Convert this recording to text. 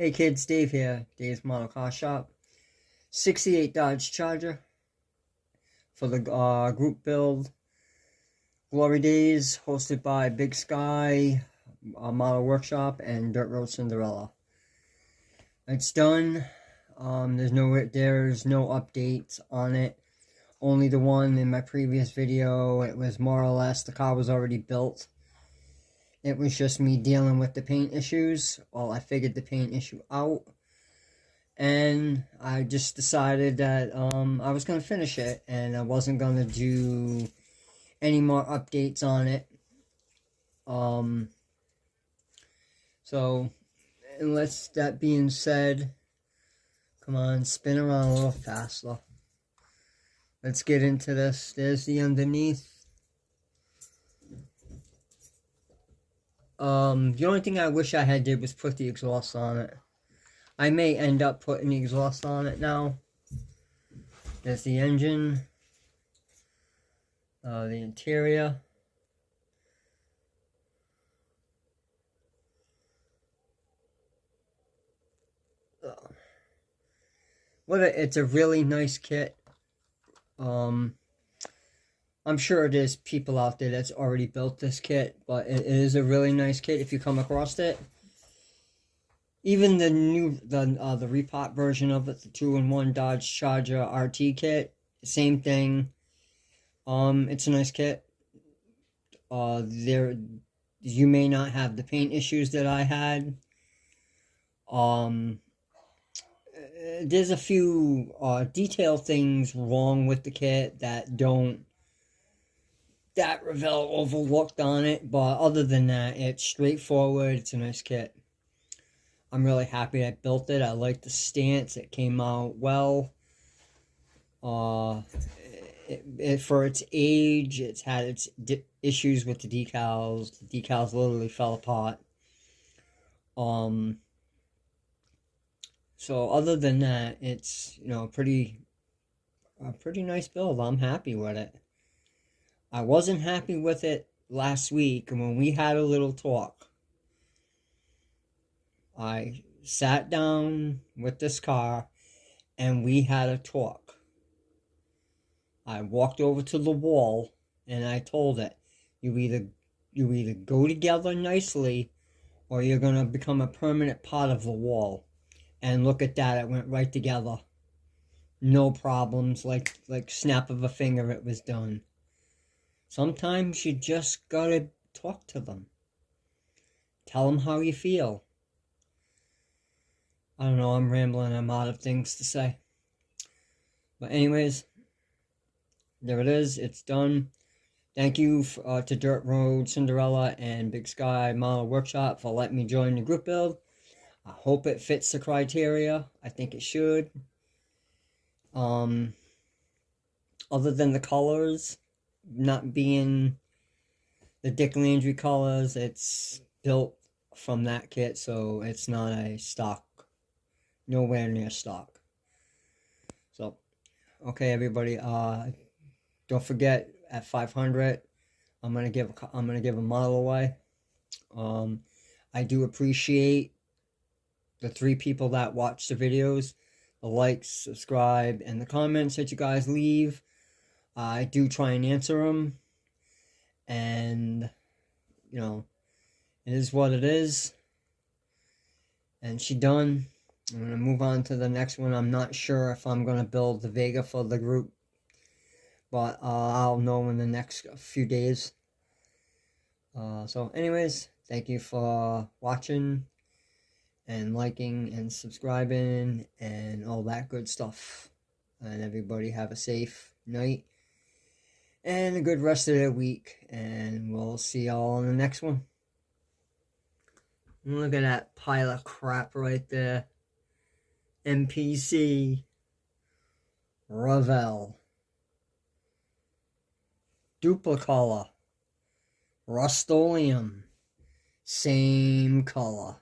Hey kids, Dave here, Dave's Model Car Shop. 68 Dodge Charger for the group build. Glory Days, hosted by Big Sky, Model Workshop, and Dirt Road Cinderella. It's done. There's no updates on it. Only the one in my previous video. It was more or less the car was already built. It was just me dealing with the paint issues. Well, I figured the paint issue out. And I just decided that I was going to finish it. And I wasn't going to do any more updates on it. So, unless that being said, come on, spin around a little faster. Let's get into this. There's the underneath. The only thing I wish I had did was put the exhaust on it. I may end up putting the exhaust on it now. There's the engine. The interior. It's a really nice kit. I'm sure there's people out there that's already built this kit, but it is a really nice kit if you come across it. Even the repot version of it, the 2-in-1 Dodge Charger RT kit, same thing. It's a nice kit. You may not have the paint issues that I had. There's a few detail things wrong with the kit that Revell overlooked on it, but other than that, it's straightforward. It's a nice kit. I'm really happy I built it. I like the stance. It came out well. For its age, it's had its issues with the decals. The decals literally fell apart. So other than that, it's a pretty nice build. I'm happy with it. I wasn't happy with it last week when we had a little talk. I sat down with this car and we had a talk. I walked over to the wall and I told it, you either go together nicely or you're going to become a permanent part of the wall. And look at that, it went right together. No problems, like snap of a finger it was done. Sometimes you just gotta talk to them. Tell them how you feel. I don't know, I'm rambling, I'm out of things to say. But anyways, there it is, it's done. Thank you to Dirt Road, Cinderella, and Big Sky Model Workshop for letting me join the group build. I hope it fits the criteria. I think it should. Other than the colors not being the Dick Landry colors, it's built from that kit, so it's not a stock. Nowhere near stock. So, okay, everybody. Don't forget at 500, I'm gonna give a model away. I do appreciate the 3 people that watch the videos, the likes, subscribe, and the comments that you guys leave. I do try and answer them. And, it is what it is. And she done. I'm going to move on to the next one. I'm not sure if I'm going to build the Vega for the group. But I'll know in the next few days. So anyways, thank you for watching and liking and subscribing and all that good stuff. And everybody have a safe night and a good rest of the week. And we'll see y'all on the next one. Look at that pile of crap right there. MPC. Revell. Duplicolor. Rust-Oleum. Same color.